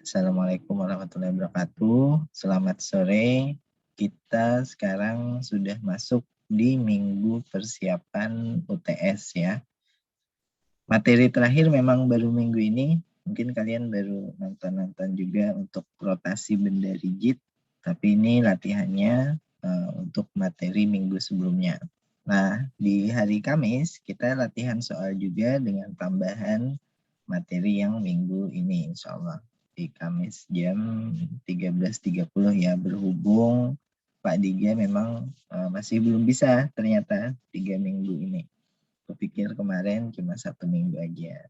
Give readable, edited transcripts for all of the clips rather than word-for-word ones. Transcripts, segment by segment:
Assalamualaikum warahmatullahi wabarakatuh. Selamat sore. Kita sekarang sudah masuk di minggu persiapan UTS ya. Materi terakhir memang baru minggu ini. Mungkin kalian baru nonton-nonton juga untuk rotasi benda rigid. Tapi ini latihannya untuk materi minggu sebelumnya. Nah, di hari Kamis kita latihan soal juga dengan tambahan materi yang minggu ini insya Allah. Di Kamis jam 13.30 ya, berhubung Pak Diga memang masih belum bisa ternyata 3 minggu ini. Kupikir kemarin cuma 1 minggu aja.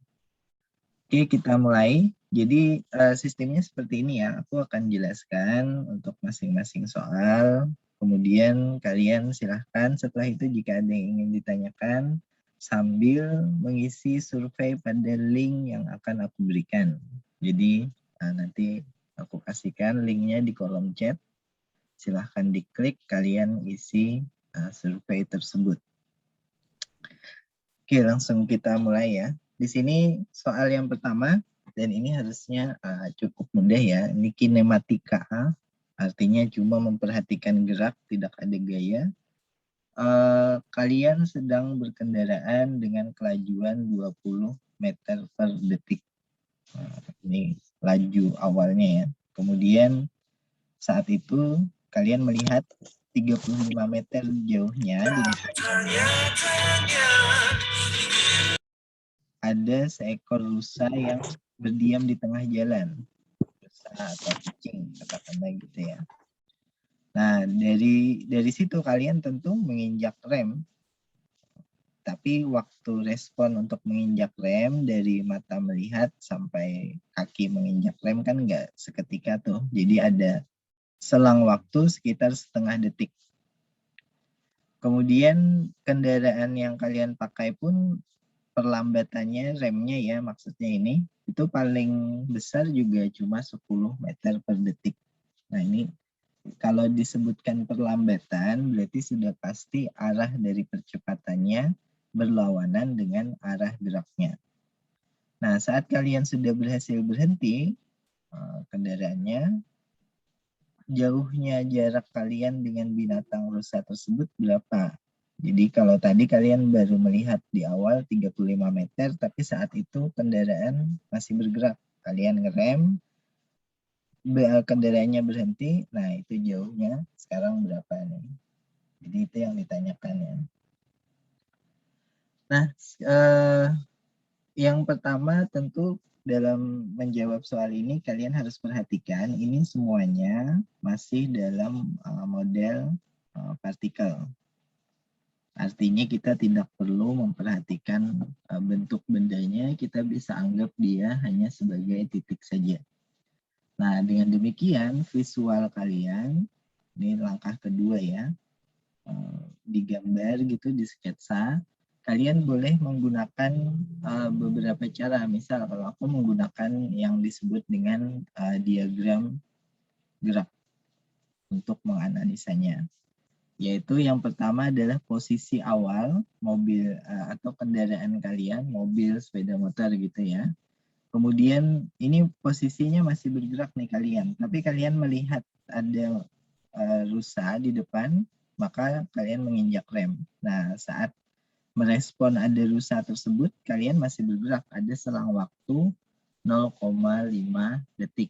Oke, kita mulai. Jadi sistemnya seperti ini ya. Aku akan jelaskan untuk masing-masing soal. Kemudian kalian silahkan setelah itu jika ada yang ingin ditanyakan sambil mengisi survei pada link yang akan aku berikan. Jadi nanti aku kasihkan linknya di kolom chat. Silahkan diklik, kalian isi survei tersebut. Oke, langsung kita mulai ya. Di sini soal yang pertama, dan ini harusnya cukup mudah ya. Ini kinematika, artinya cuma memperhatikan gerak, tidak ada gaya. Kalian sedang berkendaraan dengan kelajuan 20 meter per detik. Ini laju awalnya ya. Kemudian saat itu kalian melihat 35 meter jauhnya di depan ada seekor rusa yang berdiam di tengah jalan. Rusa atau kucing, katakanlah gitu ya. Nah, dari situ kalian tentu menginjak rem. Tapi waktu respon untuk menginjak rem dari mata melihat sampai kaki menginjak rem kan nggak seketika tuh. Jadi ada selang waktu sekitar setengah detik. Kemudian kendaraan yang kalian pakai pun perlambatannya, remnya ya maksudnya ini, itu paling besar juga cuma 10 meter per detik. Nah ini kalau disebutkan perlambatan berarti sudah pasti arah dari percepatannya berlawanan dengan arah geraknya. Nah saat kalian sudah berhasil berhenti kendaraannya, jauhnya jarak kalian dengan binatang rusa tersebut berapa? Jadi kalau tadi kalian baru melihat di awal 35 meter, tapi saat itu kendaraan masih bergerak. Kalian ngerem, kendaraannya berhenti, nah itu jauhnya sekarang berapa nih? Jadi itu yang ditanyakan ya. Nah, yang pertama tentu dalam menjawab soal ini kalian harus perhatikan ini semuanya masih dalam model partikel. Artinya kita tidak perlu memperhatikan bentuk bendanya, kita bisa anggap dia hanya sebagai titik saja. Nah, dengan demikian visual kalian, ini langkah kedua ya, digambar gitu, di sketsa, kalian boleh menggunakan beberapa cara. Misal kalau aku menggunakan yang disebut dengan diagram gerak untuk menganalisanya. Yaitu yang pertama adalah posisi awal mobil atau kendaraan kalian, mobil, sepeda motor gitu ya. Kemudian ini posisinya masih bergerak nih kalian, tapi kalian melihat ada rusa di depan, maka kalian menginjak rem. Nah, saat merespon ada rusa tersebut, kalian masih bergerak, ada selang waktu 0,5 detik.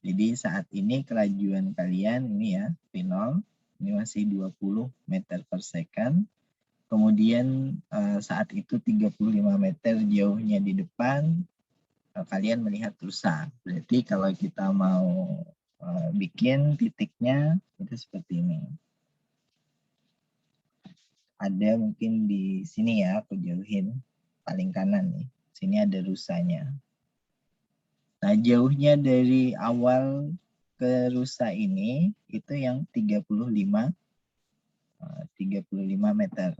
Jadi saat ini kelajuan kalian ini ya, V0, ini masih 20 meter per second. Kemudian saat itu 35 meter jauhnya di depan, kalian melihat rusa. Berarti kalau kita mau bikin titiknya itu seperti ini. Ada mungkin di sini ya, aku jauhin paling kanan nih. Sini ada rusanya. Nah, jauhnya dari awal ke rusa ini itu yang 35 meter.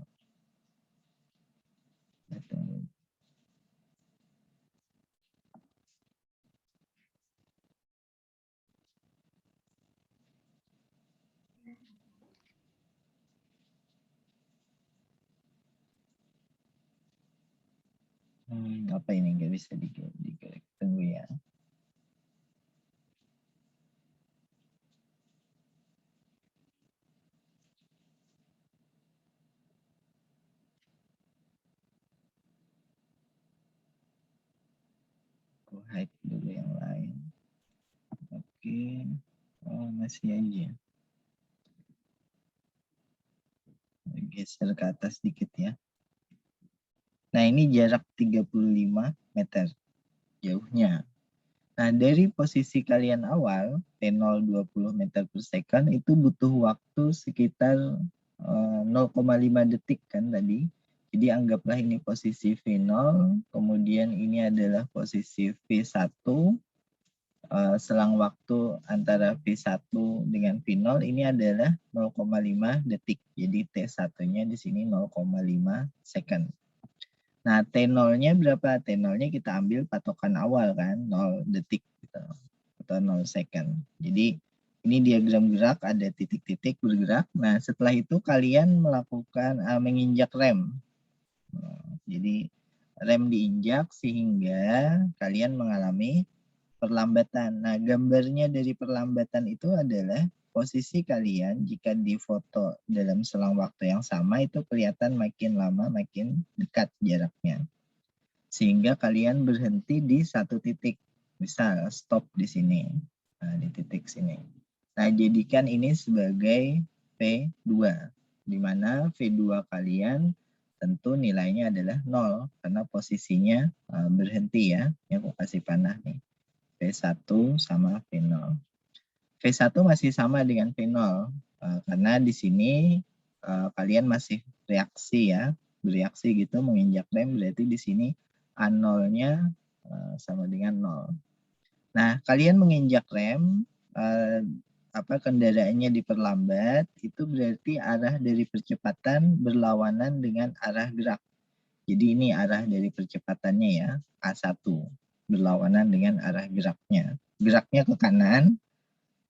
Apa ini nggak bisa digerak? Tunggu ya. hide dulu yang lain. Oke. Oh, masih aja. Geser ke atas dikit ya. Nah, ini jarak 35 meter jauhnya. Nah, dari posisi kalian awal, T0 20 meter per second, itu butuh waktu sekitar 0,5 detik kan tadi. Jadi anggaplah ini posisi V0, kemudian ini adalah posisi V1, selang waktu antara V1 dengan V0 ini adalah 0,5 detik. Jadi T1-nya di sini 0,5 second. Nah, T0-nya berapa? T0-nya kita ambil patokan awal kan, 0 detik gitu, atau 0 second. Jadi ini diagram gerak, ada titik-titik bergerak. Nah, setelah itu kalian melakukan menginjak rem. Jadi rem diinjak sehingga kalian mengalami perlambatan. Nah, gambarnya dari perlambatan itu adalah posisi kalian jika difoto dalam selang waktu yang sama itu kelihatan makin lama makin dekat jaraknya. Sehingga kalian berhenti di satu titik. Misal stop di sini. Nah, di titik sini. Nah, jadikan ini sebagai V2. Di mana V2 kalian tentu nilainya adalah 0 karena posisinya berhenti ya. Ini aku kasih panah nih. V1 sama V0. V1 masih sama dengan V0 karena di sini kalian masih reaksi ya, bereaksi gitu menginjak rem, berarti di sini A0-nya sama dengan 0. Nah, kalian menginjak rem, kendaraannya diperlambat, itu berarti arah dari percepatan berlawanan dengan arah gerak. Jadi ini arah dari percepatannya ya, A1 berlawanan dengan arah geraknya. Geraknya ke kanan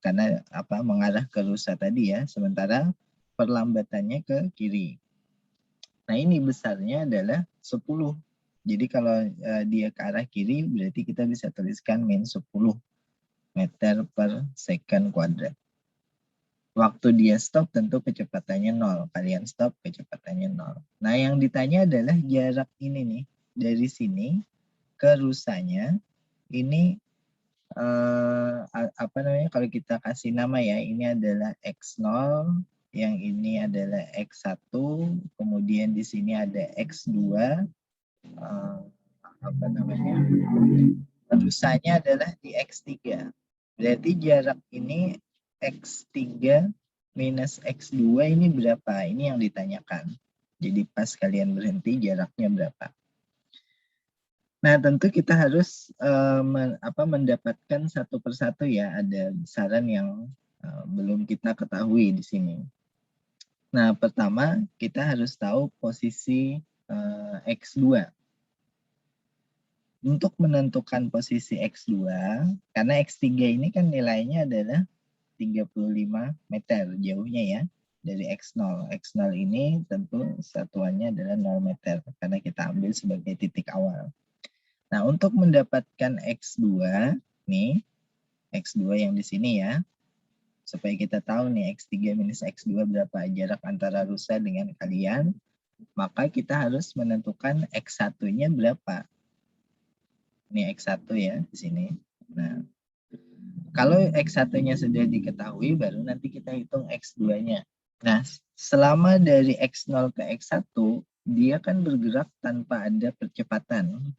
karena mengarah ke rusa tadi ya, sementara perlambatannya ke kiri. Nah, ini besarnya adalah 10. Jadi kalau dia ke arah kiri berarti kita bisa tuliskan min 10 meter per second kuadrat. Waktu dia stop tentu kecepatannya 0. Kalian stop kecepatannya 0. Nah, yang ditanya adalah jarak ini nih. Dari sini ke rusanya ini kalau kita kasih nama ya, ini adalah X0, yang ini adalah X1, kemudian di sini ada X2, rusanya adalah di X3. Berarti jarak ini X3 minus X2 ini berapa? Ini yang ditanyakan. Jadi pas kalian berhenti jaraknya berapa? Nah, tentu kita harus mendapatkan satu persatu ya, ada besaran yang belum kita ketahui di sini. Nah, pertama kita harus tahu posisi X2. Untuk menentukan posisi X2, karena X3 ini kan nilainya adalah 35 meter jauhnya ya, dari X0. X0 ini tentu satuannya adalah 0 meter, karena kita ambil sebagai titik awal. Nah, untuk mendapatkan X2, nih, X2 yang di sini ya, supaya kita tahu nih X3 minus X2 berapa jarak antara rusa dengan kalian, maka kita harus menentukan X1-nya berapa. Ini X1 ya, di sini. Nah, kalau X1-nya sudah diketahui, baru nanti kita hitung X2-nya. Nah, selama dari X0 ke X1, dia kan bergerak tanpa ada percepatan.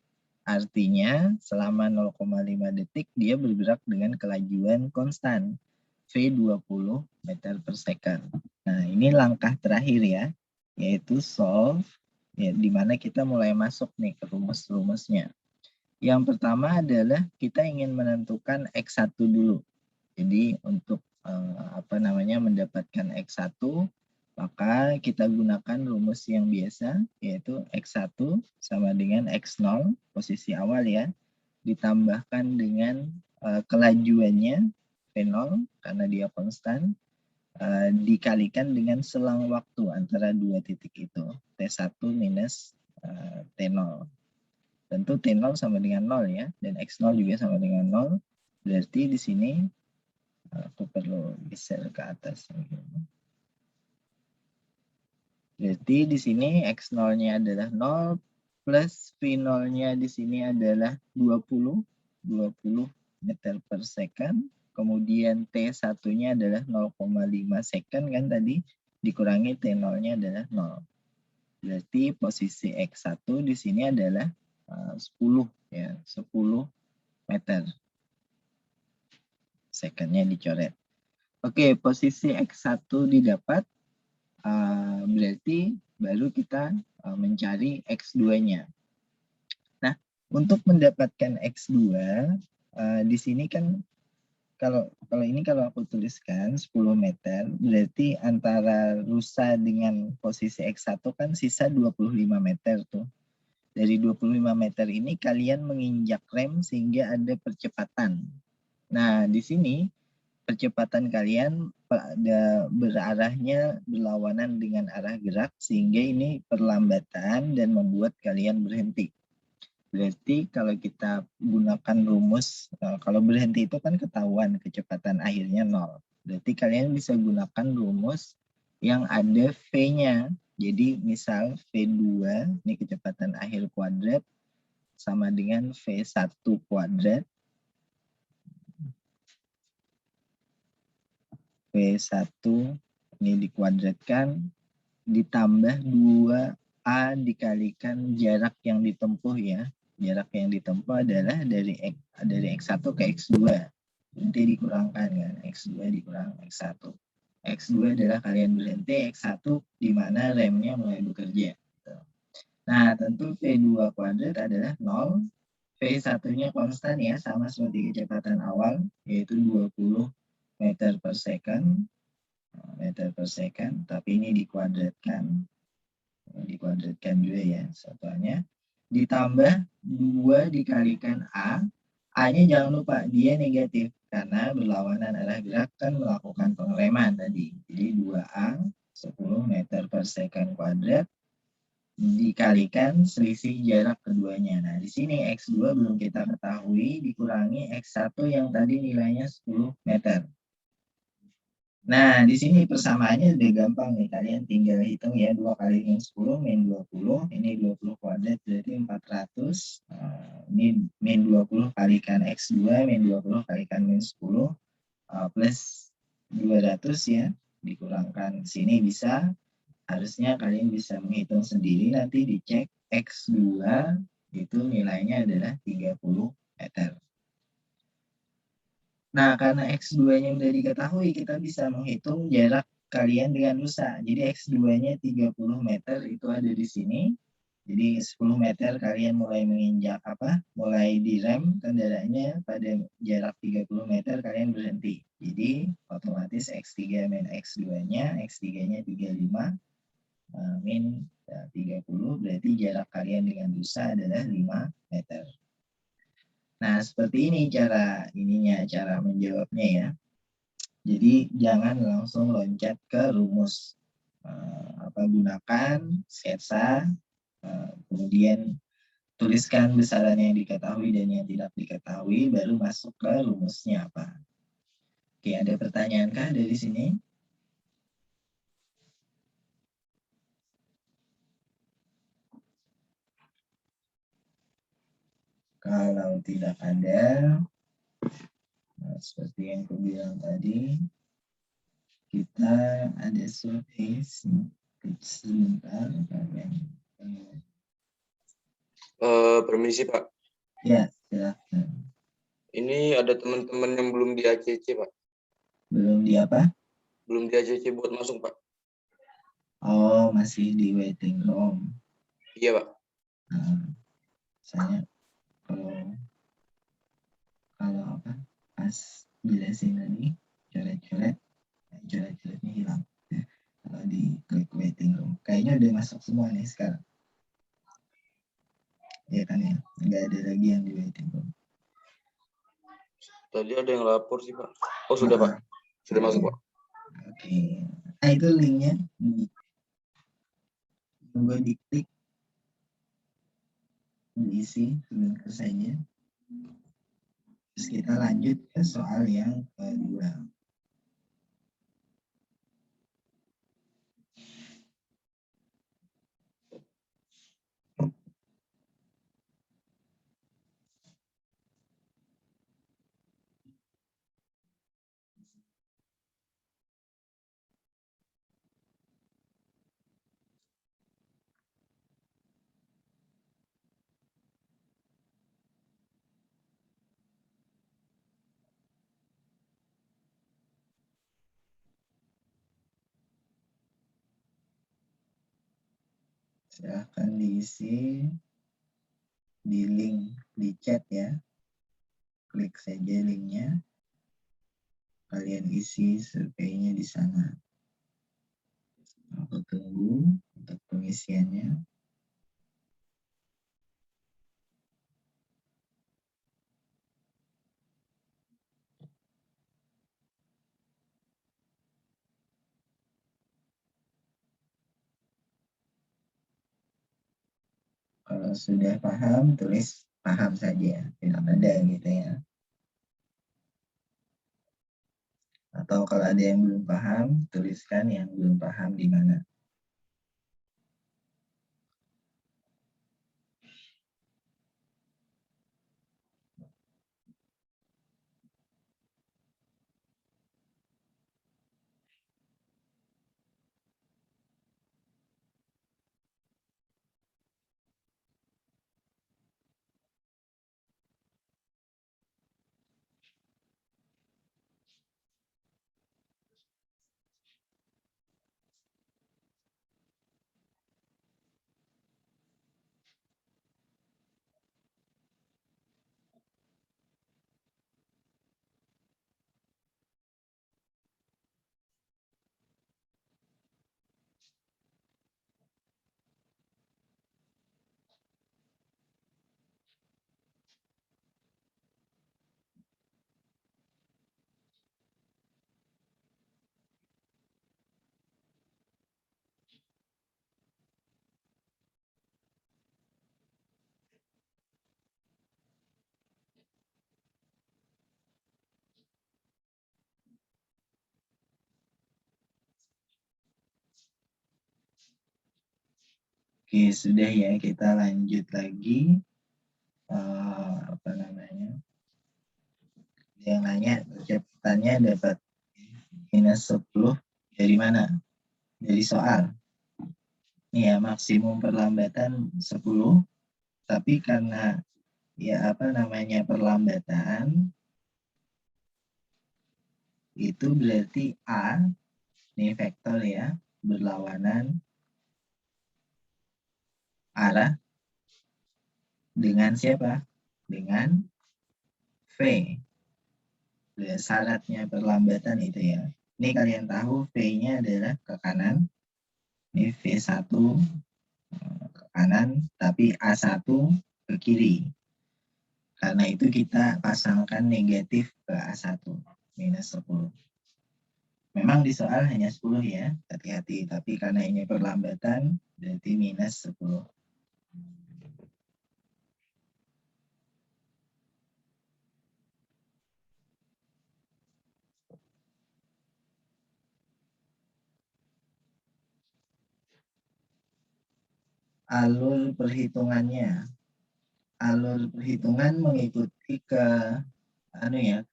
Artinya selama 0,5 detik dia bergerak dengan kelajuan konstan V20 meter per second. Nah, ini langkah terakhir ya, yaitu solve, ya, di mana kita mulai masuk nih ke rumus-rumusnya. Yang pertama adalah kita ingin menentukan X1 dulu. Jadi untuk mendapatkan X1, maka kita gunakan rumus yang biasa, yaitu X1 sama dengan X0, posisi awal ya, ditambahkan dengan kelajuannya, V0, karena dia konstan, dikalikan dengan selang waktu antara dua titik itu, T1 minus T0. Tentu T0 sama dengan 0 ya, dan X0 juga sama dengan 0, berarti di sini aku perlu geser ke atas. Berarti di sini X0-nya adalah 0 plus V0-nya di sini adalah 20. 20 meter per second, kemudian T1-nya adalah 0,5 second kan tadi, dikurangi T0-nya adalah 0. Berarti posisi X1 di sini adalah 10 ya, 10 meter. Secondnya dicoret. Oke, posisi X1 didapat, berarti baru kita mencari X2-nya. Nah, untuk mendapatkan X2, di sini kan kalau ini kalau aku tuliskan 10 meter, berarti antara rusa dengan posisi X1 kan sisa 25 meter tuh. Dari 25 meter ini kalian menginjak rem sehingga ada percepatan. Nah, di sini percepatan kalian berarahnya berlawanan dengan arah gerak sehingga ini perlambatan dan membuat kalian berhenti. Berarti kalau kita gunakan rumus, kalau berhenti itu kan ketahuan kecepatan akhirnya 0. Berarti kalian bisa gunakan rumus yang ada V-nya. Jadi misal V2, ini kecepatan akhir kuadrat, sama dengan V1 kuadrat. V1 ini dikuadratkan, ditambah 2A dikalikan jarak yang ditempuh ya. Jarak yang ditempuh adalah dari X1 ke X2. Nanti dikurangkan kan, X2 dikurang X1. X2 adalah kalian berhenti, X1 di mana remnya mulai bekerja. Nah, tentu V2 kuadrat adalah 0. V1-nya konstan ya, sama seperti kecepatan awal, yaitu 20 meter per second. Tapi ini dikuadratkan juga ya satuannya, ditambah 2 dikalikan A-nya jangan lupa dia negatif karena berlawanan arah gerak kan melakukan pengereman tadi. Jadi 2A 10 meter per second kuadrat dikalikan selisih jarak keduanya. Nah, di sini X2 belum kita ketahui, dikurangi X1 yang tadi nilainya 10 meter. Nah, di sini persamaannya udah gampang nih. Kalian tinggal hitung ya, 2 kali min 10, min 20. Ini 20 kuadrat berarti 400. Ini min 20 kalikan X2, min 20 kalikan min 10, plus 200 ya. Dikurangkan sini bisa. Harusnya kalian bisa menghitung sendiri, nanti dicek X2 itu nilainya adalah 30 meter. Nah, karena X2-nya sudah diketahui, kita bisa menghitung jarak kalian dengan rusa. Jadi X2-nya 30 meter itu ada di sini. Jadi 10 meter kalian mulai menginjak mulai direm kendaraannya, pada jarak 30 meter kalian berhenti. Jadi otomatis X3 min X2-nya, X3-nya 35 min 30, berarti jarak kalian dengan rusa adalah 5 meter. Nah, seperti ini cara menjawabnya ya. Jadi jangan langsung loncat ke rumus. Gunakan sketsa, kemudian tuliskan besaran yang diketahui dan yang tidak diketahui, baru masuk ke rumusnya apa. Oke, ada pertanyaan kah dari sini? Kalau tidak ada, seperti yang aku bilang tadi, kita ada survei sebentar. Permisi Pak. Ya, silakan. Ini ada teman-teman yang belum di ACC Pak. Belum di apa? Belum di ACC buat masuk Pak. Oh, masih di waiting room. Iya Pak. Saya kalau pas jelasin tadi coret-coretnya hilang. Kalau di klik waiting room, kayaknya udah masuk semua nih sekarang. Ya kan ya, nggak ada lagi yang di waiting room. Tadi ada yang lapor sih Pak. Oh sudah Pak, sudah masuk Pak. Oke. Nah itu linknya, tunggu diklik, diisi sebentar saja. Terus kita lanjut ke soal yang kedua. Silahkan diisi di link di chat ya. Klik saja linknya. Kalian isi surveinya di sana. Aku tunggu untuk pengisiannya. Kalau sudah paham, tulis paham saja, tidak ada gitu ya. Atau kalau ada yang belum paham, tuliskan yang belum paham di mana. Oke, sudah ya, kita lanjut lagi. Apa namanya? Yang nanya, percepatannya dapat minus 10 dari mana? Dari soal. Ini ya, maksimum perlambatan 10, tapi karena ya apa namanya perlambatan, itu berarti A, ini vektor ya, berlawanan arah dengan siapa? Dengan V. Syaratnya perlambatan itu ya. Ini kalian tahu V-nya adalah ke kanan. Ini V1 ke kanan, tapi A1 ke kiri. Karena itu kita pasangkan negatif ke A1, minus 10. Memang di soal hanya 10 ya, hati-hati. Tapi karena ini perlambatan, berarti minus 10. Alur perhitungannya. Alur perhitungan mengikuti ke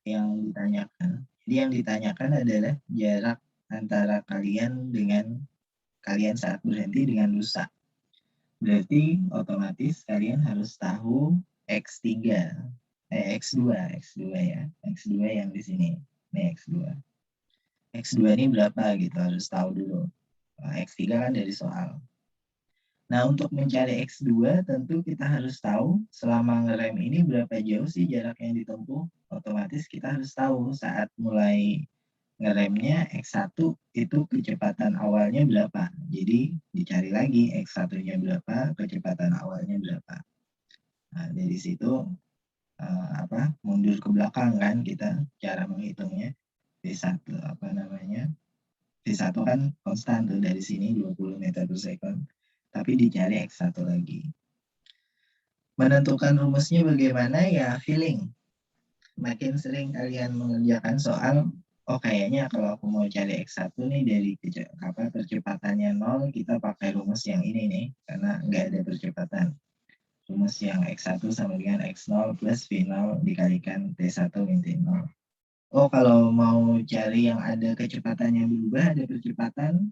yang ditanyakan. Jadi yang ditanyakan adalah jarak antara kalian dengan kalian saat berhenti dengan rusa. Berarti otomatis kalian harus tahu X2 ya. X2 yang di sini. Ini X2. X2 ini berapa gitu, harus tahu dulu. X3 kan dari soal. Nah, untuk mencari X2 tentu kita harus tahu selama ngerem ini berapa jauh sih jarak yang ditempuh. Otomatis kita harus tahu saat mulai ngeremnya X1 itu kecepatan awalnya berapa. Jadi dicari lagi X1-nya berapa, kecepatan awalnya berapa. Nah, dari situ mundur ke belakang kan kita cara menghitungnya. V1 V1 kan konstan tuh dari sini 20 meter per second. Tapi dicari X1 lagi. Menentukan rumusnya bagaimana ya feeling. Makin sering kalian mengerjakan soal, kayaknya kalau aku mau cari X1 nih dari percepatannya 0, kita pakai rumus yang ini nih, karena nggak ada percepatan. Rumus yang X1 sama dengan X0 plus V0 dikalikan T1 min T0. Kalau mau cari yang ada kecepatannya berubah, ada percepatan,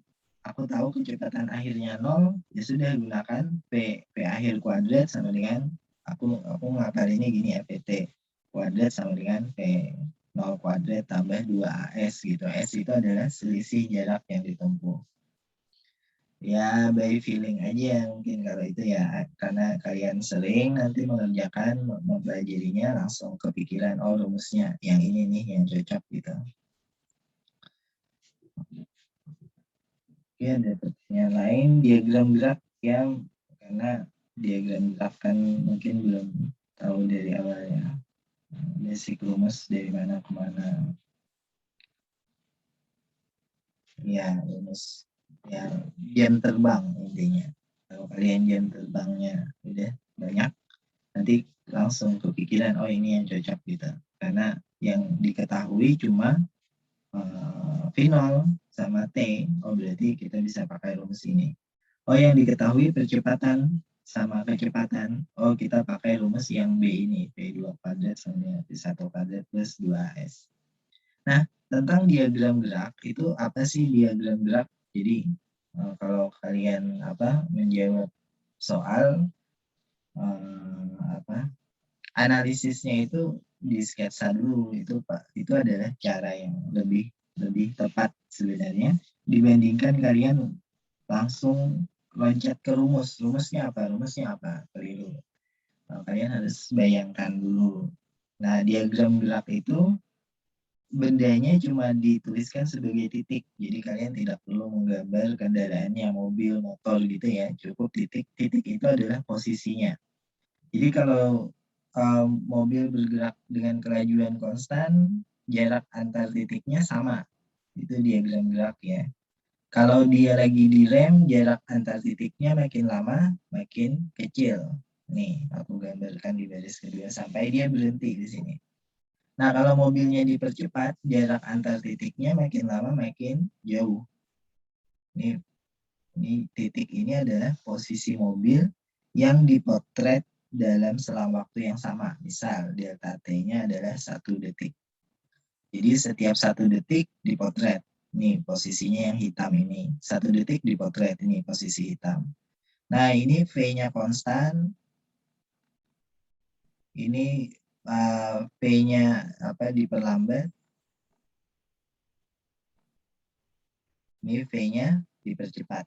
aku tahu kecepatan akhirnya 0, ya sudah gunakan P akhir kuadrat sama dengan, aku ngakalinnya gini ya, PT kuadrat sama dengan P0 kuadrat tambah 2AS gitu. S itu adalah selisih jarak yang ditempuh. Ya, by feeling aja mungkin kalau itu ya, karena kalian sering nanti mengerjakan, mempelajarinya langsung kepikiran, oh rumusnya yang ini nih yang cocok gitu. Oke, ada pertanyaan lain, diagram gerak yang, karena diagram gerak kan mungkin belum tahu dari awal ya, basic rumus dari mana ke mana. Ya, rumus ya jam terbang intinya. Kalau kalian jam terbangnya udah banyak, nanti langsung kepikiran, oh ini yang cocok gitu. Karena yang diketahui cuma V0 sama T, oh berarti kita bisa pakai rumus ini. Oh yang diketahui percepatan sama kecepatan, oh kita pakai rumus yang B ini, V2 kuadrat sama V1 kuadrat plus 2S. Nah, tentang diagram gerak, itu apa sih diagram gerak? Jadi, kalau kalian menjawab soal, analisisnya itu di sketsa dulu, itu Pak. Itu adalah cara yang lebih tepat sebenarnya dibandingkan kalian langsung loncat ke rumus. Rumusnya apa? Rumusnya apa? Keliru. Kalian harus bayangkan dulu. Nah, diagram gerak itu bendanya cuma dituliskan sebagai titik. Jadi kalian tidak perlu menggambar kendaraannya, mobil, motor gitu ya. Cukup titik. Titik itu adalah posisinya. Jadi kalau mobil bergerak dengan kelajuan konstan, jarak antar titiknya sama. Itu diagram gerak ya. Kalau dia lagi direm, jarak antar titiknya makin lama, makin kecil. Nih, aku gambarkan di baris kedua sampai dia berhenti di sini. Nah, kalau mobilnya dipercepat, jarak antar titiknya makin lama makin jauh. Ini titik ini adalah posisi mobil yang dipotret dalam selang waktu yang sama. Misal, delta T-nya adalah 1 detik. Jadi setiap 1 detik dipotret. Ini posisinya yang hitam ini. 1 detik dipotret, ini posisi hitam. Nah, ini V-nya konstan. Ini P-nya diperlambat. Ini V-nya dipercepat.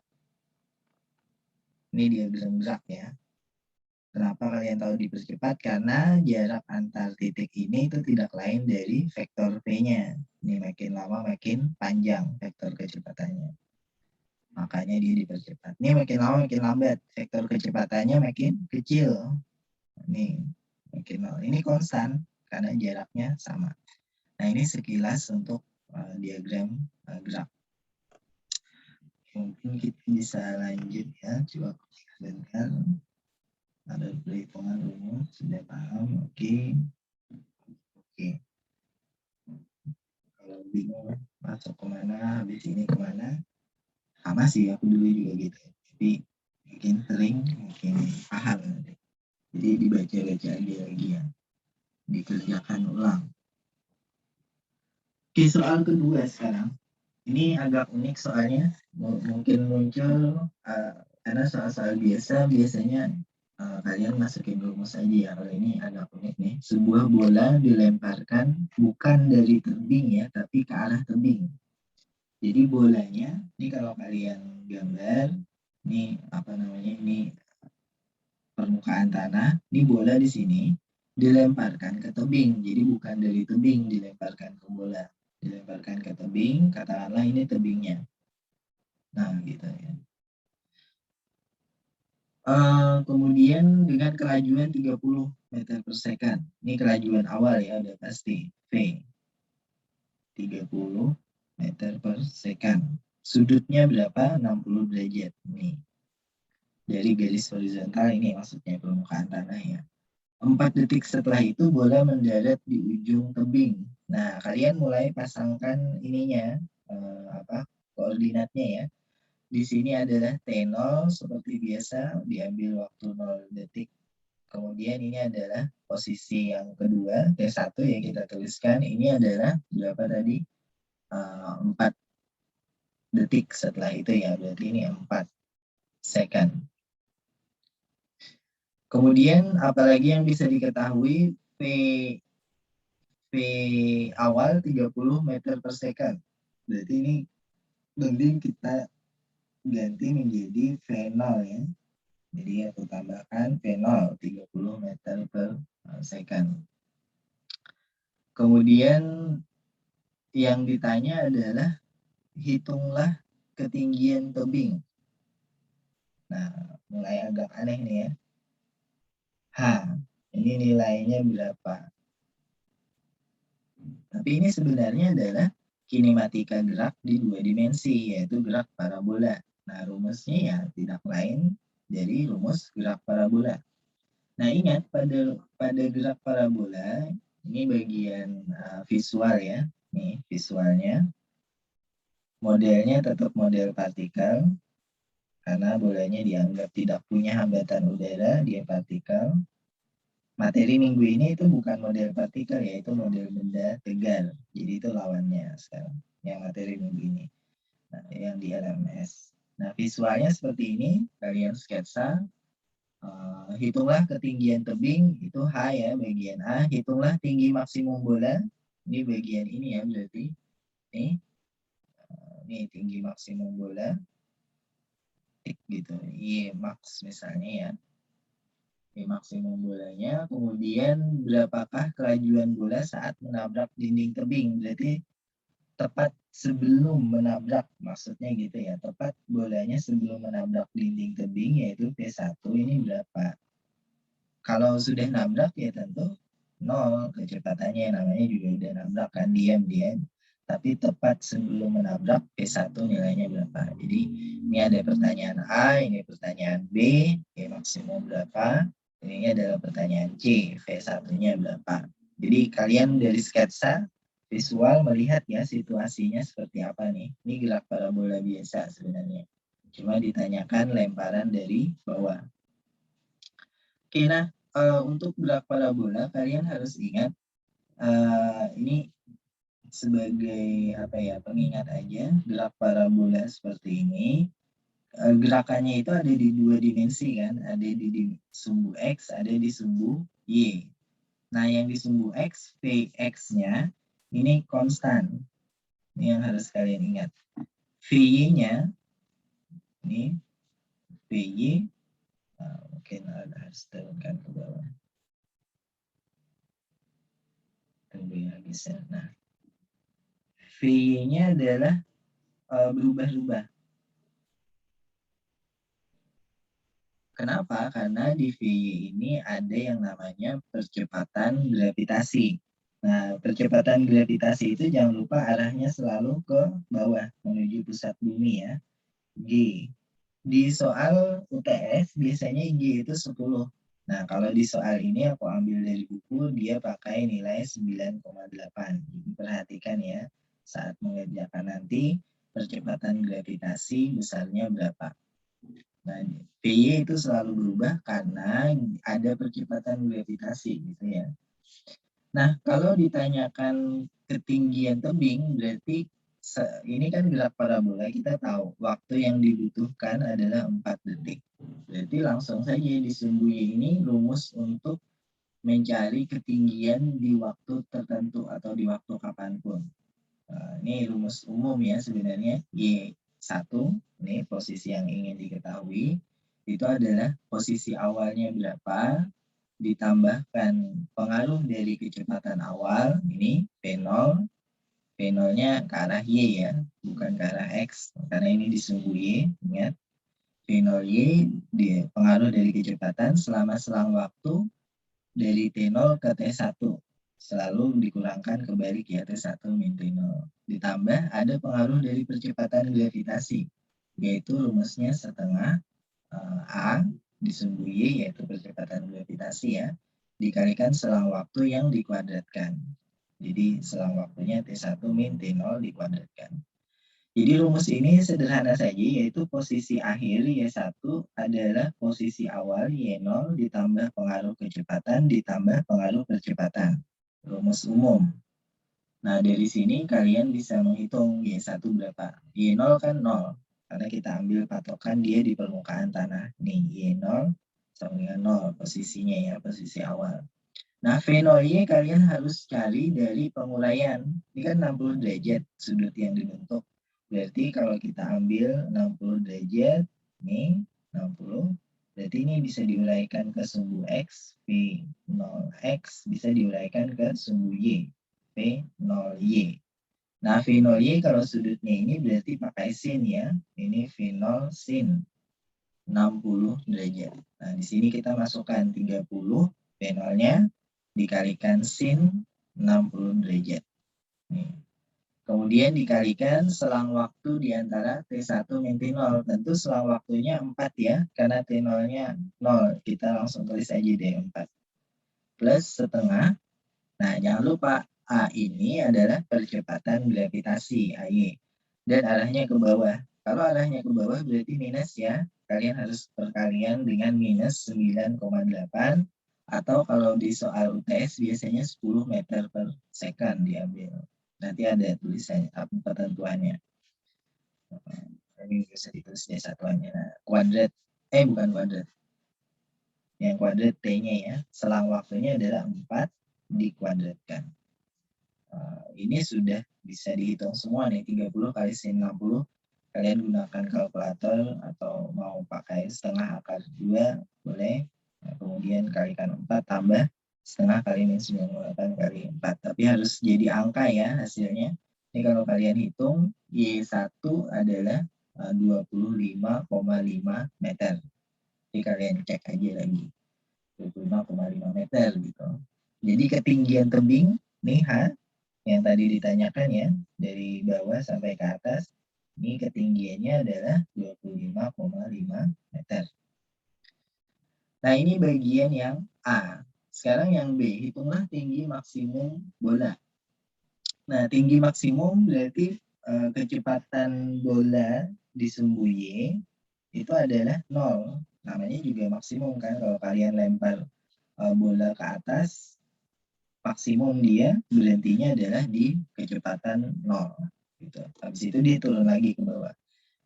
Ini diagram gerak ya. Kenapa kalian tahu dipercepat? Karena jarak antar titik ini itu tidak lain dari vektor V-nya. Ini makin lama makin panjang vektor kecepatannya. Makanya dia dipercepat. Ini makin lama makin lambat. Vektor kecepatannya makin kecil. Ini makin lama. Ini konstan karena jaraknya sama. Nah, ini sekilas untuk diagram gerak. Mungkin kita bisa lanjut ya. Coba sebentar. Ada perhitungan rumus, sudah paham, oke. Kalau bingung masuk kemana, habis ini kemana, sama sih aku dulu juga gitu. Tapi mungkin sering, mungkin paham. Jadi dibaca-baca aja lagi ya, dikerjakan ulang. Oke, soal kedua sekarang. Ini agak unik soalnya, mungkin muncul karena soal-soal biasanya kalian masukin rumus aja ya. Kalau ini agak unik nih. Sebuah bola dilemparkan bukan dari tebing ya, tapi ke arah tebing. Jadi bolanya, ini kalau kalian gambar, ini ini permukaan tanah, ini bola di sini dilemparkan ke tebing. Jadi bukan dari tebing dilemparkan ke bola. Dilemparkan ke tebing, katakanlah ini tebingnya. Nah, gitu ya. Kemudian dengan kelajuan 30 meter per second. Ini kelajuan awal ya, udah pasti. V. 30 meter per second. Sudutnya berapa? 60 derajat. Nih. Dari garis horizontal ini maksudnya permukaan tanah ya. 4 detik setelah itu bola mendarat di ujung tebing. Nah, kalian mulai pasangkan ininya, koordinatnya ya. Di sini adalah T0 seperti biasa, diambil waktu 0 detik. Kemudian ini adalah posisi yang kedua, T1 yang kita tuliskan. Ini adalah berapa tadi? 4 detik setelah itu ya, berarti ini 4 second. Kemudian apalagi yang bisa diketahui, V awal 30 meter per second. Berarti ini mending kita ganti menjadi V0 ya. Jadi aku tambahkan V0 30 meter per second. Kemudian yang ditanya adalah hitunglah ketinggian tebing. Nah, mulai agak aneh nih ya. H, ini nilainya berapa? Tapi ini sebenarnya adalah kinematika gerak di 2 dimensi, yaitu gerak parabola. Nah, rumusnya ya tidak lain dari rumus gerak parabola. Nah, ingat pada gerak parabola, ini bagian visual ya. Nih, visualnya. Modelnya tetap model partikel, karena bolanya dianggap tidak punya hambatan udara, dia partikel. Materi minggu ini itu bukan model partikel, yaitu model benda tegar. Jadi itu lawannya sekarang, yang materi minggu ini. Nah, yang di LMS. Nah, visualnya seperti ini, kalian sketsa. Hitunglah ketinggian tebing, itu H ya, bagian A. Hitunglah tinggi maksimum bola, ini bagian ini ya berarti. Ini tinggi maksimum bola. Gitu, I max misalnya ya. I maksimum bolanya, kemudian berapakah kelajuan bola saat menabrak dinding tebing, berarti tepat sebelum menabrak, maksudnya gitu ya, tepat bolanya sebelum menabrak dinding tebing, yaitu P1 ini berapa. Kalau sudah nabrak ya tentu 0 kecepatannya, namanya juga udah nabrak kan, diam-diam. Tapi tepat sebelum menabrak P1 nilainya berapa. Jadi ini ada pertanyaan A, ini pertanyaan B, P maksimum berapa. Ini adalah pertanyaan C, V1-nya berapa. Jadi kalian dari sketsa visual melihat ya situasinya seperti apa nih. Ini gerak parabola biasa sebenarnya. Cuma ditanyakan lemparan dari bawah. Oke, nah untuk gerak parabola kalian harus ingat ini sebagai apa ya, pengingat aja, gerak parabola seperti ini gerakannya itu ada di 2 dimensi kan, ada di sumbu X, ada di sumbu Y. Nah, yang di sumbu X, Vx-nya ini konstan. Ini yang harus kalian ingat. Vy-nya ini Vy mungkin harus turunkan ke bawah. Tunggu ya bisa. Nah, V-nya adalah berubah-ubah. Kenapa? Karena di VY ini ada yang namanya percepatan gravitasi. Nah, percepatan gravitasi itu jangan lupa arahnya selalu ke bawah, menuju pusat bumi ya. G. Di soal UTS biasanya G itu 10. Nah, kalau di soal ini aku ambil dari buku, dia pakai nilai 9,8. Jadi perhatikan ya, saat mengerjakan nanti percepatan gravitasi besarnya berapa. Nah, PY itu selalu berubah karena ada percepatan gravitasi gitu ya. Nah, kalau ditanyakan ketinggian tebing, berarti ini kan gerak parabola, kita tahu waktu yang dibutuhkan adalah 4 detik. Berarti langsung saja di sumbu Y ini rumus untuk mencari ketinggian di waktu tertentu atau di waktu kapanpun. Ini rumus umum ya sebenarnya. Y1, ini posisi yang ingin diketahui, itu adalah posisi awalnya berapa, ditambahkan pengaruh dari kecepatan awal, ini P0, P0-nya ke arah Y ya, bukan ke arah X, karena ini di sumbu Y, ingat. P0Y, pengaruh dari kecepatan selama selang waktu dari T0 ke T1. Selalu dikurangkan kebalik ya, T1 min T0. Ditambah ada pengaruh dari percepatan gravitasi, yaitu rumusnya setengah A disumbu Y, yaitu percepatan gravitasi ya, dikalikan selang waktu yang dikuadratkan. Jadi selang waktunya T1 min T0 dikuadratkan. Jadi rumus ini sederhana saja, yaitu posisi akhir Y1 adalah posisi awal Y0 ditambah pengaruh kecepatan ditambah pengaruh percepatan. Rumus umum. Nah, dari sini kalian bisa menghitung Y1 berapa. Y0 kan 0, karena kita ambil patokan dia di permukaan tanah. Nih, Y0 sama dengan 0 posisinya ya, posisi awal. Nah, V0Y kalian harus cari dari penguraian. Ini kan 60 derajat sudut yang dibentuk. Berarti kalau kita ambil 60 derajat, ini 60, berarti ini bisa diuraikan ke sumbu X, V0X bisa diuraikan ke sumbu Y, V0Y. Nah, V0Y kalau sudutnya ini berarti pakai sin ya. Ini V0 sin 60 derajat. Nah, di sini kita masukkan 30, V0-nya dikalikan sin 60 derajat. Nih. Kemudian dikalikan selang waktu di antara T1 min T0. Tentu selang waktunya 4 ya, karena T0-nya 0. Kita langsung tulis aja deh 4. Plus setengah. Nah, jangan lupa A ini adalah percepatan gravitasi, AY. Dan arahnya ke bawah. Kalau arahnya ke bawah berarti minus ya. Kalian harus perkalian dengan minus 9,8. Atau kalau di soal UTS biasanya 10 meter per second diambil. Nanti ada tulisannya, ketentuannya. Ini bisa ditulis di satuannya. Nah, kuadrat, bukan kuadrat. Yang kuadrat T-nya ya. Selang waktunya adalah 4 dikuadratkan. Ini sudah bisa dihitung semua nih, 30 kali sin 60. Kalian gunakan kalkulator atau mau pakai setengah akar 2 boleh. Nah, kemudian kalikan 4 tambah setengah kali min 98 kali 4. Tapi harus jadi angka ya hasilnya. Ini kalau kalian hitung, Y1 adalah 25,5 meter. Jadi kalian cek aja lagi. 25,5 meter gitu. Jadi ketinggian tebing nih yang tadi ditanyakan ya, dari bawah sampai ke atas, ini ketinggiannya adalah 25,5 meter. Nah, ini bagian yang A. Sekarang yang B, hitunglah tinggi maksimum bola. Nah, tinggi maksimum berarti kecepatan bola di sumbu Y itu adalah 0. Namanya juga maksimum kan, kalau kalian lempar bola ke atas, maksimum dia berhentinya adalah di kecepatan 0. Gitu. Habis itu dia turun lagi ke bawah.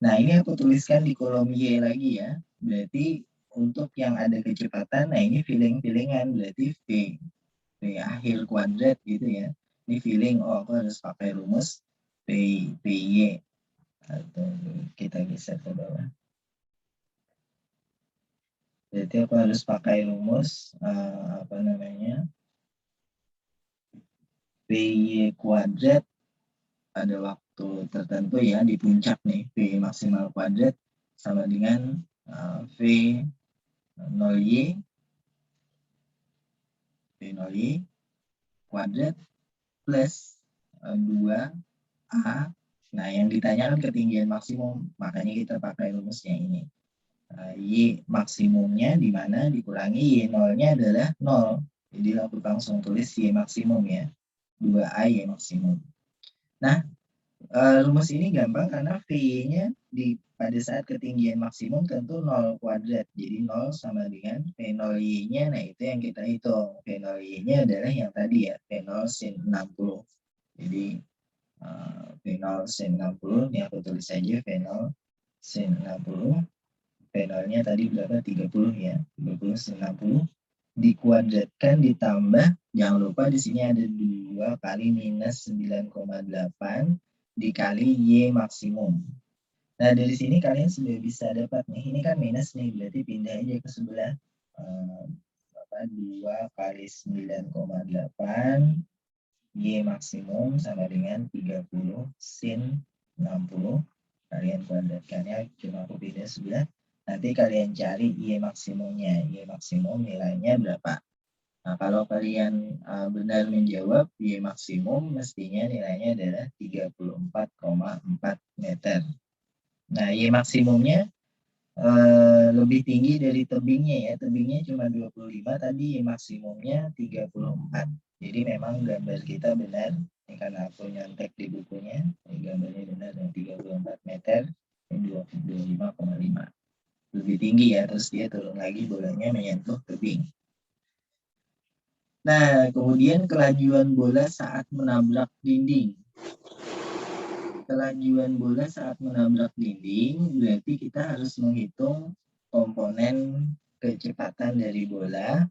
Nah, ini aku tuliskan di kolom Y lagi ya. Berarti untuk yang ada kecepatan, nah ini feeling-feelingan, berarti V akhir kuadrat gitu ya. Ini feeling, aku harus pakai rumus PY. Atau kita geser ke bawah. Berarti aku harus pakai rumus, PY kuadrat pada waktu tertentu ya di puncak nih, V maksimal kuadrat sama dengan V0Y kuadrat plus 2A. Nah, yang ditanyakan ketinggian maksimum, makanya kita pakai rumusnya ini. Y maksimumnya di mana dikurangi Y0-nya adalah 0. Jadi aku langsung tulis Y maksimum ya. 2A Y maksimum. Nah, rumus ini gampang karena V-nya pada saat ketinggian maksimum tentu 0 kuadrat. Jadi 0 sama dengan V0Y-nya. Nah, itu yang kita hitung. V0Y-nya adalah yang tadi ya, V0 sin 60. Jadi V0 sin 60, ini aku tulis saja V0 sin 60. V0-nya tadi berapa? 30 ya. 30 sin 60 dikuadratkan ditambah, jangan lupa di sini ada 2 kali minus 9,8 dikali Y maksimum. Nah, dari sini kalian sudah bisa dapat nih, ini kan minus nih, berarti pindah aja ke sebelah. 2 kali 9,8 Y maksimum sama dengan 30 sin 60. Kalian kuadratkannya, cuma aku pindah sebelah. Nanti kalian cari Y maksimumnya. Y maksimum nilainya berapa? Nah, kalau kalian benar menjawab, Y maksimum mestinya nilainya adalah 34,4 meter. Nah, Y maksimumnya lebih tinggi dari tebingnya ya. Tebingnya cuma 25, tadi Y maksimumnya 34. Jadi memang gambar kita benar. Ini karena aku nyontek di bukunya. Ini gambarnya benar yang 34 meter. Ini 25,5. Lebih tinggi ya, terus dia turun lagi, bolanya menyentuh tebing. Nah, kemudian kelajuan bola saat menabrak dinding. Kelajuan bola saat menabrak dinding berarti kita harus menghitung komponen kecepatan dari bola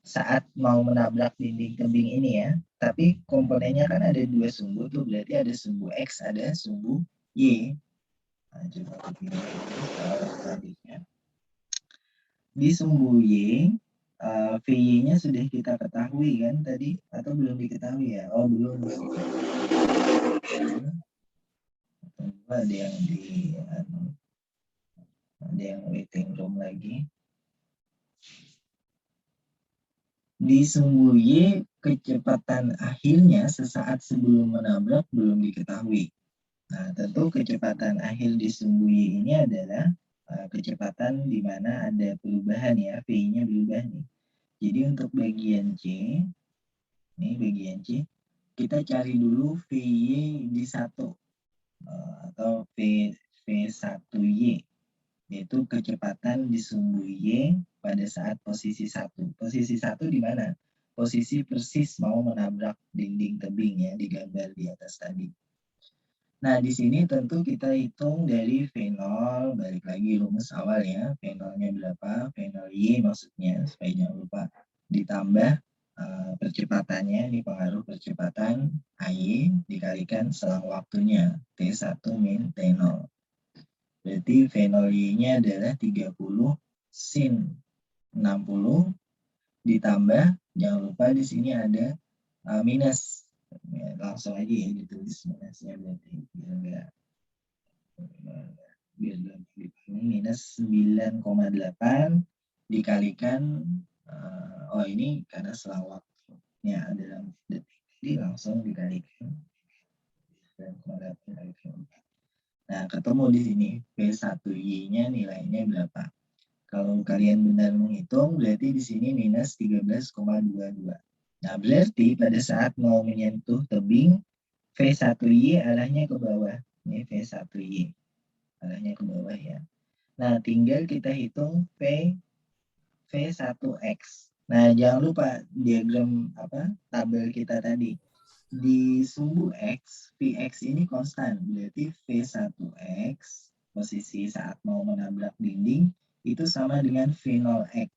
saat mau menabrak dinding tebing ini ya. Tapi komponennya kan ada 2 sumbu tuh, berarti ada sumbu X, ada sumbu Y. Nah, coba pilih selanjutnya. Di sumbu Y, VY-nya sudah kita ketahui kan tadi, atau belum diketahui ya? Oh, belum. Ada yang ada yang waiting room lagi. Di sumbu Y, kecepatan akhirnya sesaat sebelum menabrak belum diketahui. Nah, tentu kecepatan akhir di sumbu Y ini adalah kecepatan di mana ada perubahan ya, V-nya berubah nih. Jadi untuk bagian C, ini bagian C, kita cari dulu VY di 1 atau V1Y, yaitu kecepatan di sumbu Y pada saat posisi 1. Posisi 1 di mana? Posisi persis mau menabrak dinding tebing ya, di gambar di atas tadi. Nah, di sini tentu kita hitung dari V0, balik lagi rumus awal ya, V0-nya berapa, V0Y maksudnya, supaya jangan lupa. Ditambah percepatannya, ini pengaruh percepatan AY dikalikan selang waktunya, T1 min T0. Berarti V0Y-nya adalah 30 sin 60 ditambah, jangan lupa di sini ada minus. Ya, langsung aja ya ditulis minusnya berarti biar minus 9,8 dikalikan oh ini karena selang waktunya adalah detik, jadi langsung dikalikan 9,8. Nah, ketemu di sini V1Y-nya nilainya berapa? Kalau kalian benar menghitung, berarti di sini minus 13,22. Nah, berarti pada saat mau menyentuh tebing, V1Y arahnya ke bawah. Ini V1Y, arahnya ke bawah ya. Nah, tinggal kita hitung V1X. Nah, jangan lupa diagram tabel kita tadi. Di sumbu X, Vx ini konstan. Berarti V1X, posisi saat mau menabrak dinding, itu sama dengan V0X.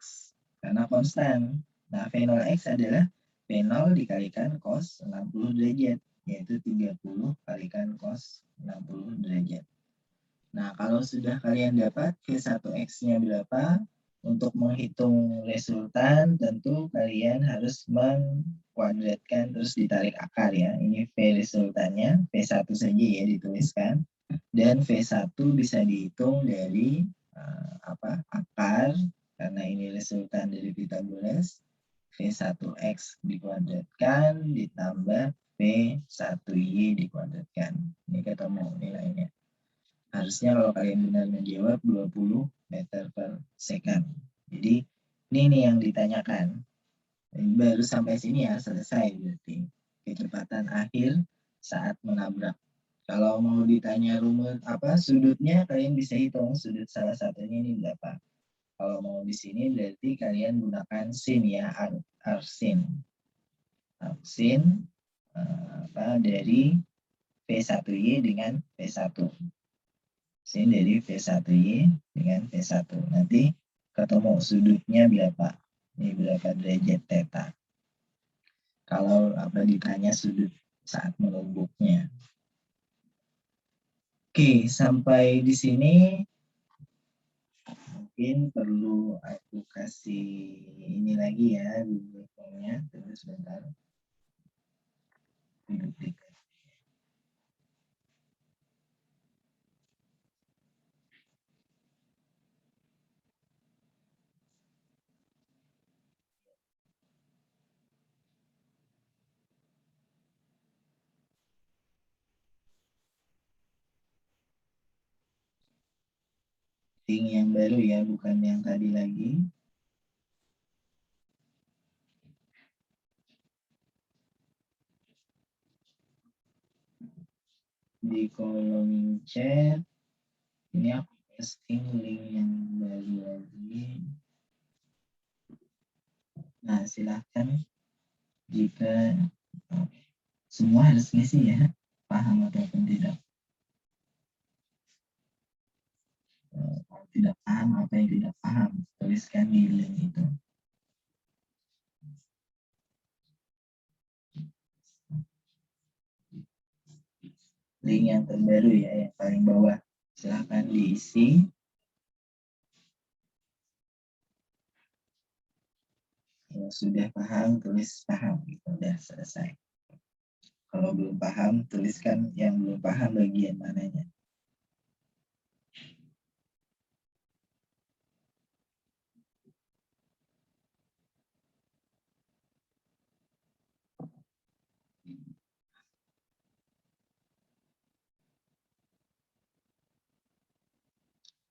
Karena konstan. Nah, V0X adalah V0 dikalikan cos 60 derajat, yaitu 30 kalikan cos 60 derajat. Nah, kalau sudah kalian dapat V1X-nya berapa, untuk menghitung resultan, tentu kalian harus mengkuadratkan terus ditarik akar ya. Ini V resultannya, V1 saja ya dituliskan. Dan V1 bisa dihitung dari akar, karena ini resultan dari Pythagoras. V1X dikuadratkan ditambah V1Y dikuadratkan. Ini ketemu nilainya. Harusnya kalau kalian benar menjawab 20 meter per second. Jadi ini nih yang ditanyakan. Baru sampai sini ya selesai berarti. Kecepatan akhir saat menabrak. Kalau mau ditanya rumus sudutnya, kalian bisa hitung sudut salah satunya ini berapa. Kalau mau di sini berarti kalian gunakan sin ya, arsin. Arsin dari V1Y dengan V1. Sin dari V1Y dengan V1. Nanti ketemu sudutnya berapa. Ini berapa derajat theta. Kalau ditanya sudut saat menumbuknya. Oke, sampai di sini mungkin perlu aku kasih ini lagi ya, Google-nya. Tunggu sebentar. Link yang baru ya, bukan yang tadi lagi. Di kolom chat ini aku posting link yang baru lagi. Nah, silahkan jika semua harus ngisi ya, paham ataupun tidak. Kalau tidak paham, apa yang tidak paham, tuliskan di link itu. link yang terbaru ya, yang paling bawah. Silahkan diisi. Yang sudah paham, tulis paham. Gitu, udah selesai. Kalau belum paham, tuliskan yang belum paham bagian mananya.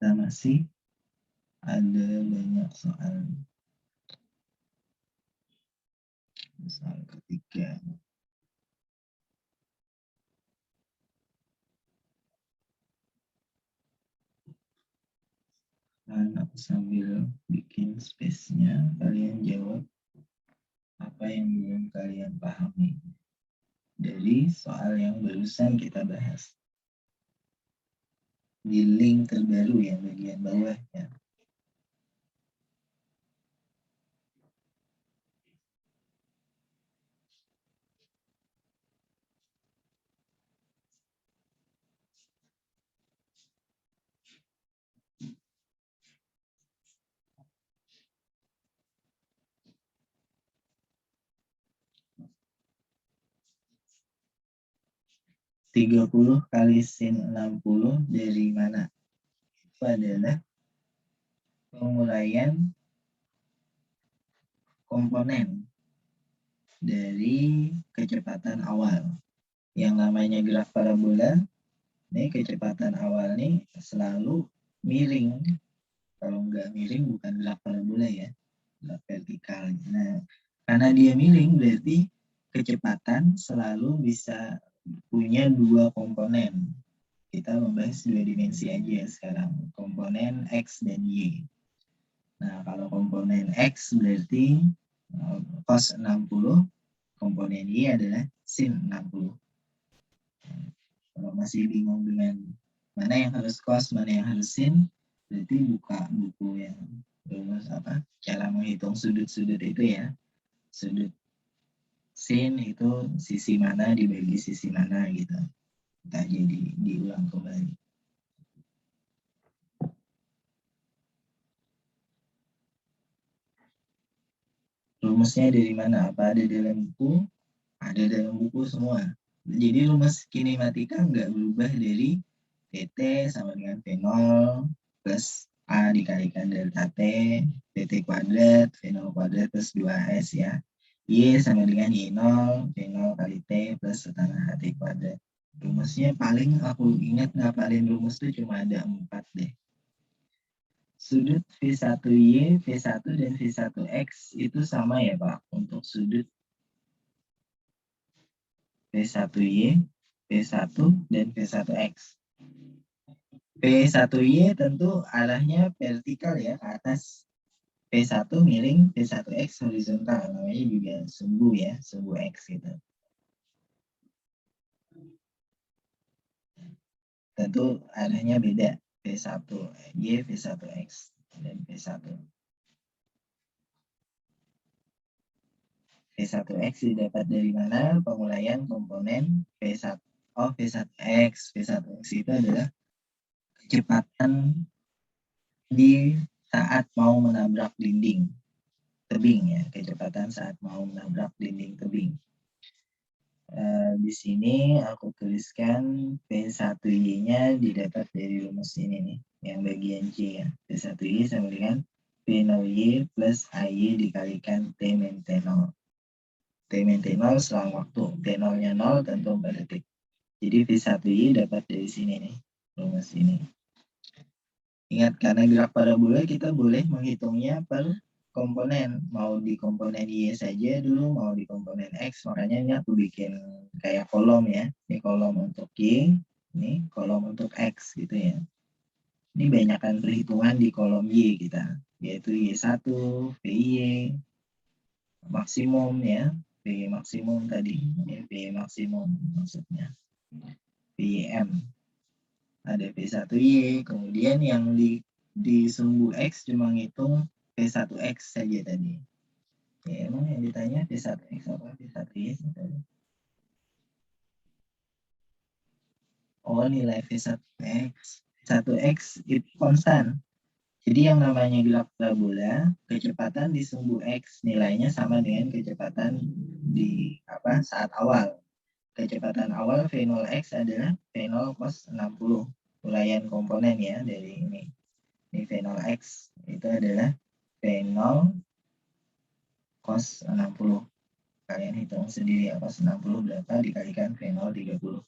Kita masih ada banyak soal. Soal ketiga. Dan aku sambil bikin space-nya, kalian jawab apa yang belum kalian pahami dari soal yang barusan kita bahas. Di link terbaru yang bagian bawah ya. Tiga 30 kali sin 60 dari mana? Itu adalah penguraian komponen dari kecepatan awal. Yang namanya graf parabola, ini kecepatan awal nih selalu miring. Kalau nggak miring bukan graf parabola ya, graf vertikal. Nah, karena dia miring berarti kecepatan selalu bisa punya dua komponen. Kita membahas dua dimensi aja sekarang, komponen X dan Y. Nah, kalau komponen X berarti cos 60, komponen Y adalah sin 60. Kalau masih bingung dengan mana yang harus cos, mana yang harus sin, berarti buka buku yang rumus apa, cara menghitung sudut-sudut itu ya. Sudut sin itu sisi mana dibagi sisi mana gitu. Kita jadi diulang kembali. Rumusnya dari mana? Apa ada dalam buku? Ada dalam buku semua. Jadi rumus kinematika nggak berubah dari PT sama dengan V0 plus A dikalikan delta T, PT kuadrat, V0 kuadrat plus 2S ya. Y sama dengan Y0, V0 kali T plus setengah T kuadrat. Rumusnya paling aku ingat ngapalin rumus itu cuma ada 4 deh. Sudut V1Y, V1 dan V1X itu sama ya Pak untuk sudut V1Y, V1 dan V1X. V1Y tentu arahnya vertikal ya ke atas. V1 miring, V1X horizontal. Namanya juga sumbu ya, sumbu X gitu. Tentu arahnya beda. V1Y, V1X dan V1. V1X didapat dari mana? Penguraian komponen V1. Oh, V1X. V1X itu adalah kecepatan di saat mau menabrak dinding tebing ya, kecepatan saat mau menabrak dinding tebing. Di sini aku tuliskan P1Y-nya didapat dari rumus ini nih, yang bagian C ya. P1Y sama dengan P0Y plus AY dikalikan T min T0. T min T0 selang waktu. T0-nya 0 tentu 4 detik. Jadi P1Y dapat dari sini nih, rumus ini. Ingat, karena graf parabola kita boleh menghitungnya per komponen, mau di komponen Y saja dulu, mau di komponen X, makanya ini aku bikin kayak kolom ya, ini kolom untuk Y, ini kolom untuk X gitu ya. Ini banyakkan perhitungan di kolom Y kita, yaitu Y1, VY, maksimum ya, VY maksimum tadi, ini VY maksimum maksudnya, VYM, ada V1Y, kemudian yang di sumbu X cuma ngitung P1X saja tadi. Ya, emang yang ditanya P1X apa P1Y? Oh, nilai V1X. V1X itu konstan. Jadi yang namanya graf parabola, kecepatan di sumbu X nilainya sama dengan kecepatan di saat awal. Kecepatan awal V0X adalah V0 cos 60. Uraian komponen ya dari ini. Ini V0X itu adalah V0 cos 60. Kalian hitung sendiri ya, cos 60 berapa dikalikan V0 30.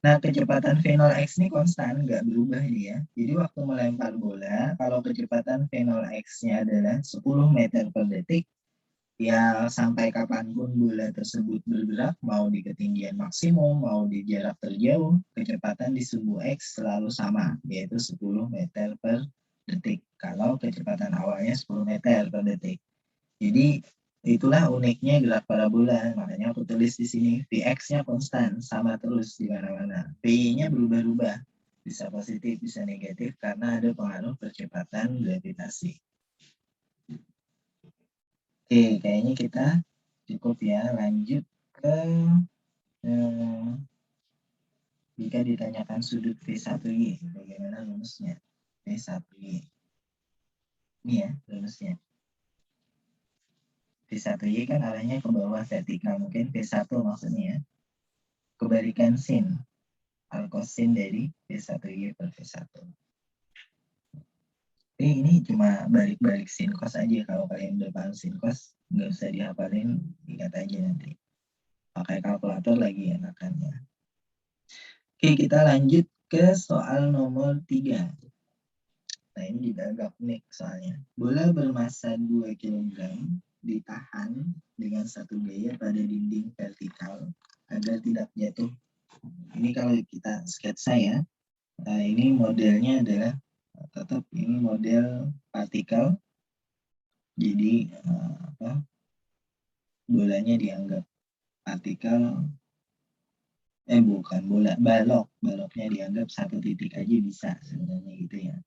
Nah, kecepatan V0X ini konstan, nggak berubah dia. Jadi waktu melempar bola, kalau kecepatan V0X-nya adalah 10 meter per detik, ya sampai kapanpun bola tersebut bergerak, mau di ketinggian maksimum, mau di jarak terjauh, kecepatan di sumbu X selalu sama, yaitu 10 meter per detik. Kalau kecepatan awalnya 10 meter per detik. Jadi itulah uniknya graf parabola, makanya aku tulis di sini Vx-nya konstan, sama terus di mana-mana. V-nya berubah-ubah, bisa positif, bisa negatif karena ada pengaruh percepatan gravitasi. Oke, kayaknya kita cukup ya, lanjut ke jika ditanyakan sudut V1Y, bagaimana rumusnya? V1Y. Ini ya rumusnya. V1Y kan arahnya ke bawah vertikal, mungkin V1 maksudnya ya. Kebalikan sin. Alkosin dari V1Y per V1. Ini cuma balik-balik sin cos aja. Kalau kalian udah paham sin cos, nggak usah dihafalin, ingat aja nanti. Pakai kalkulator lagi enakan ya. Oke, kita lanjut ke soal nomor 3. Nah, ini juga agak unik soalnya. Bola bermasa 2 kg ditahan dengan satu gaya pada dinding vertikal agar tidak jatuh. Ini kalau kita sketsa ya. Nah, ini modelnya adalah tetap ini model partikel. Jadi bolanya dianggap partikel. Bukan bola, baloknya dianggap satu titik aja bisa sebenarnya gitu ya.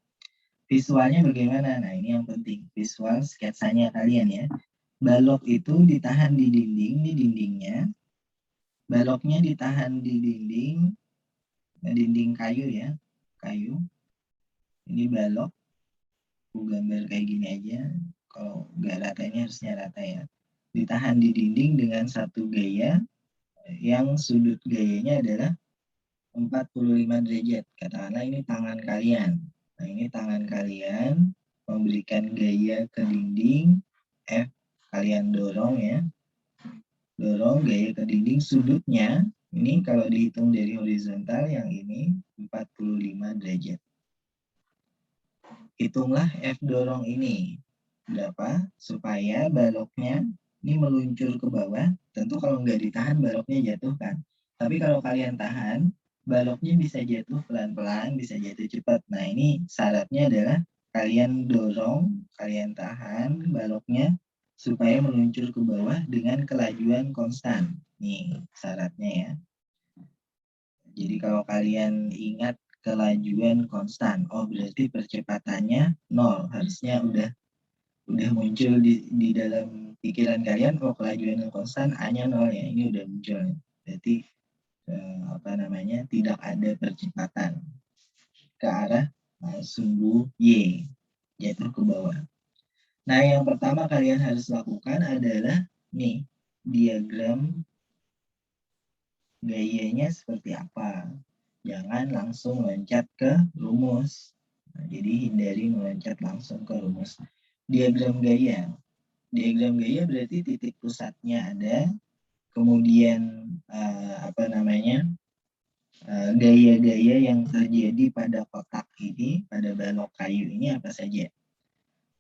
Visualnya bagaimana? Nah, ini yang penting. Visual sketsanya kalian ya. Balok itu ditahan di dinding, di dindingnya. Baloknya ditahan di dinding kayu ya. Kayu. Ini balok. Aku gambar kayak gini aja. Kalau nggak rata ini harusnya rata ya. Ditahan di dinding dengan satu gaya yang sudut gayanya adalah 45 derajat. Katakanlah ini tangan kalian. Nah, ini tangan kalian memberikan gaya ke dinding F, kalian dorong ya. Dorong gaya ke dinding, sudutnya ini kalau dihitung dari horizontal yang ini 45 derajat. Hitunglah F dorong ini berapa supaya baloknya ini meluncur ke bawah. Tentu kalau nggak ditahan baloknya jatuh kan. Tapi kalau kalian tahan, baloknya bisa jatuh pelan-pelan, bisa jatuh cepat. Nah, ini syaratnya adalah kalian dorong, kalian tahan baloknya supaya meluncur ke bawah dengan kelajuan konstan. Nih syaratnya ya. Jadi kalau kalian ingat kelajuan konstan, oh berarti percepatannya 0. Harusnya udah muncul di dalam pikiran kalian, oh kelajuan konstan A-nya 0 ya. Ini udah muncul. Berarti tidak ada percepatan ke arah sumbu Y, yaitu ke bawah. Nah, yang pertama kalian harus lakukan adalah nih, diagram gayanya seperti apa. Jangan langsung loncat ke rumus. Nah, jadi hindari meloncat langsung ke rumus. Diagram gaya. Diagram gaya berarti titik pusatnya ada, kemudian gaya-gaya yang terjadi pada kotak ini, pada balok kayu ini apa saja.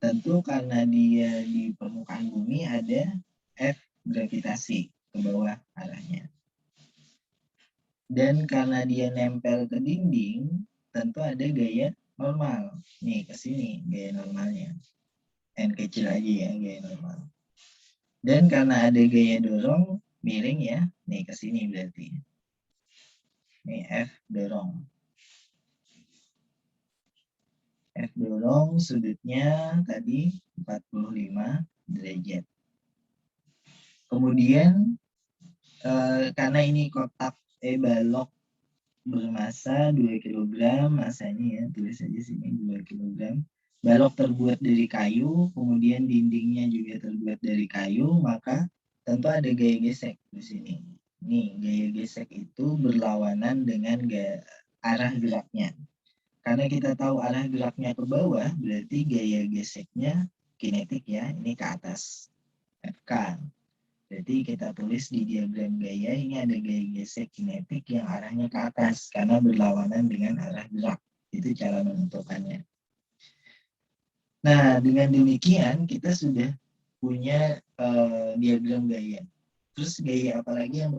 Tentu karena dia di permukaan bumi ada F gravitasi ke bawah arahnya. Dan karena dia nempel ke dinding, tentu ada gaya normal. Nih, ke sini gaya normalnya. N kecil aja ya, gaya normal. Dan karena ada gaya dorong, miring ya. Nih, ke sini berarti. Nih, F dorong. F dorong sudutnya tadi 45 derajat. Kemudian, karena ini kotak balok bermasa 2 kg, masanya ya, tulis aja sini 2 kg. Balok terbuat dari kayu, kemudian dindingnya juga terbuat dari kayu, maka tentu ada gaya gesek di sini. Nih, gaya gesek itu berlawanan dengan arah geraknya. Karena kita tahu arah geraknya ke bawah, berarti gaya geseknya kinetik ya, ini ke atas, FK. Jadi kita tulis di diagram gaya, ini ada gaya gesek kinetik yang arahnya ke atas, karena berlawanan dengan arah gerak. Itu cara menentukannya. Nah, dengan demikian kita sudah punya diagram gaya. Terus gaya apa lagi yang